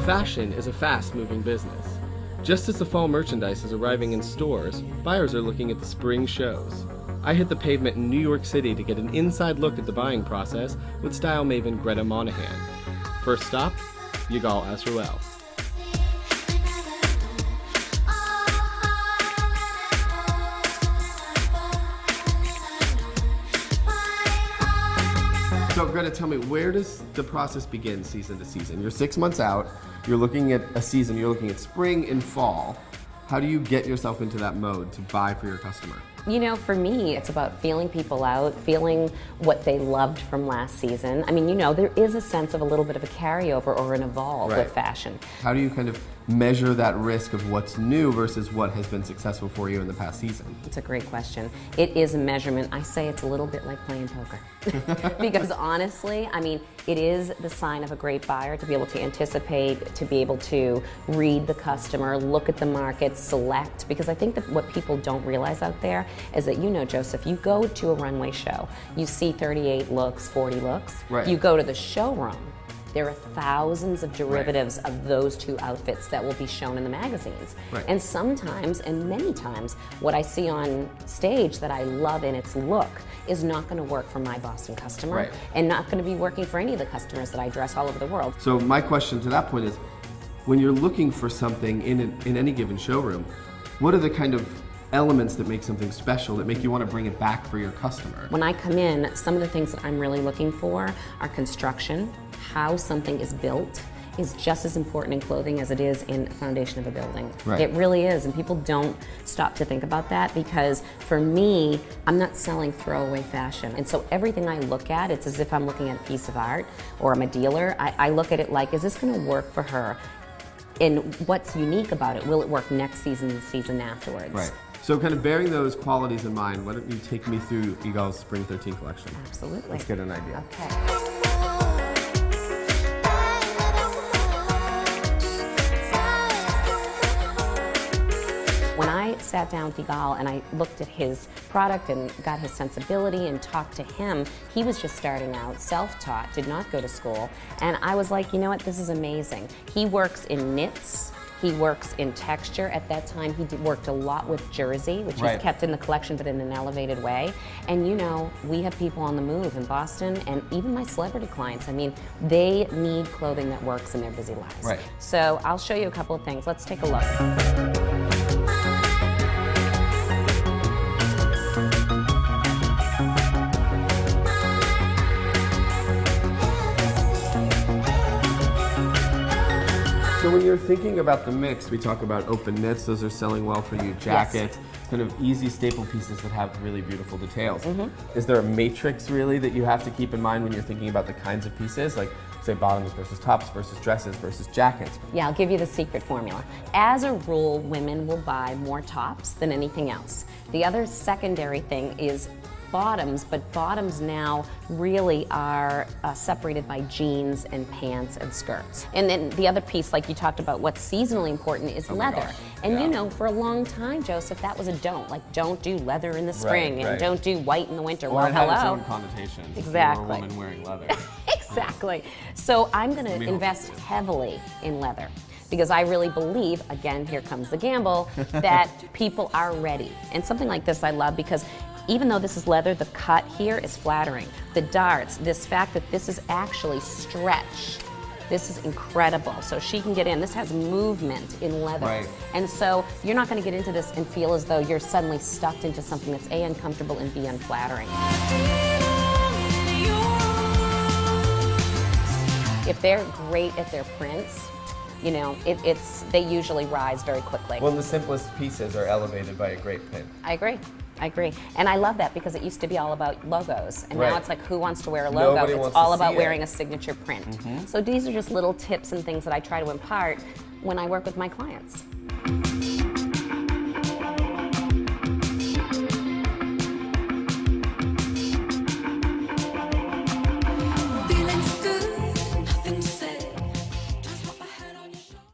Fashion is a fast-moving business. Just as the fall merchandise is arriving in stores, buyers are looking at the spring shows. I hit the pavement in New York City to get an inside look at the buying process with style maven Greta Monahan. First stop, Yigal Azrouel. So Greta, tell me, where does the process begin season to season? You're 6 months out, you're looking at a season, you're looking at spring and fall. How do you get yourself into that mode to buy for your customer? You know, for me, it's about feeling people out, feeling what they loved from last season. I mean, you know, there is a sense of a little bit of a carryover or an evolve with fashion. How do you kind of measure that risk of what's new versus what has been successful for you in the past season? It's a great question. It is a measurement. I say it's a little bit like playing poker. Because honestly, I mean, it is the sign of a great buyer to be able to anticipate, to be able to read the customer, look at the market, select. Because I think that what people don't realize out there is that, you know, Joseph, you go to a runway show, you see 38 looks, 40 looks. Right. You go to the showroom, there are thousands of derivatives of those two outfits that will be shown in the magazines. Right. And sometimes, and many times, what I see on stage that I love in its look is not going to work for my Boston customer, and not going to be working for any of the customers that I dress all over the world. So my question to that point is, when you're looking for something in any given showroom, what are the kind of elements that make something special, that make you want to bring it back for your customer? When I come in, some of the things that I'm really looking for are construction. How something is built is just as important in clothing as it is in the foundation of a building. Right. It really is, and people don't stop to think about that, because for me, I'm not selling throwaway fashion. And so everything I look at, it's as if I'm looking at a piece of art, or I'm a dealer. I look at it like, is this going to work for her? And what's unique about it? Will it work next season, the season afterwards? Right. So kind of bearing those qualities in mind, why don't you take me through Yigal's Spring 13 collection? Absolutely. Let's get an idea. Okay. When I sat down with Yigal and I looked at his product and got his sensibility and talked to him, he was just starting out, self-taught, did not go to school. And I was like, you know what, this is amazing. He works in knits. He works in texture. At that time, he worked a lot with jersey, which he's kept in the collection, but in an elevated way. And you know, we have people on the move in Boston, and even my celebrity clients, I mean, they need clothing that works in their busy lives. Right. So I'll show you a couple of things. Let's take a look. So when you're thinking about the mix, we talk about open knits, those are selling well for you, jackets, kind of easy staple pieces that have really beautiful details. Is there a matrix really that you have to keep in mind when you're thinking about the kinds of pieces, like say bottoms versus tops versus dresses versus jackets? Yeah, I'll give you the secret formula. As a rule, women will buy more tops than anything else. The other secondary thing is bottoms, but bottoms now really are separated by jeans and pants and skirts. And then the other piece, like you talked about, what's seasonally important is leather. And you know, for a long time, Joseph, that was a don't. Like, don't do leather in the spring and don't do white in the winter. Well, it had its hello. own connotations. Exactly. You're a woman wearing leather. Exactly. So I'm going to invest heavily in leather, because I really believe, again, here comes the gamble, that people are ready. And something like this I love, because even though this is leather, the cut here is flattering. The darts, this fact that this is actually stretch, this is incredible. So she can get in. This has movement in leather. Right. And so you're not going to get into this and feel as though you're suddenly stuffed into something that's A, uncomfortable, and B, unflattering. If they're great at their prints, you know, they usually rise very quickly. Well, the simplest pieces are elevated by a great pin. I agree. I agree. And I love that, because it used to be all about logos. And now it's like, who wants to wear a logo? Nobody It's all about wearing a signature print. So these are just little tips and things that I try to impart when I work with my clients.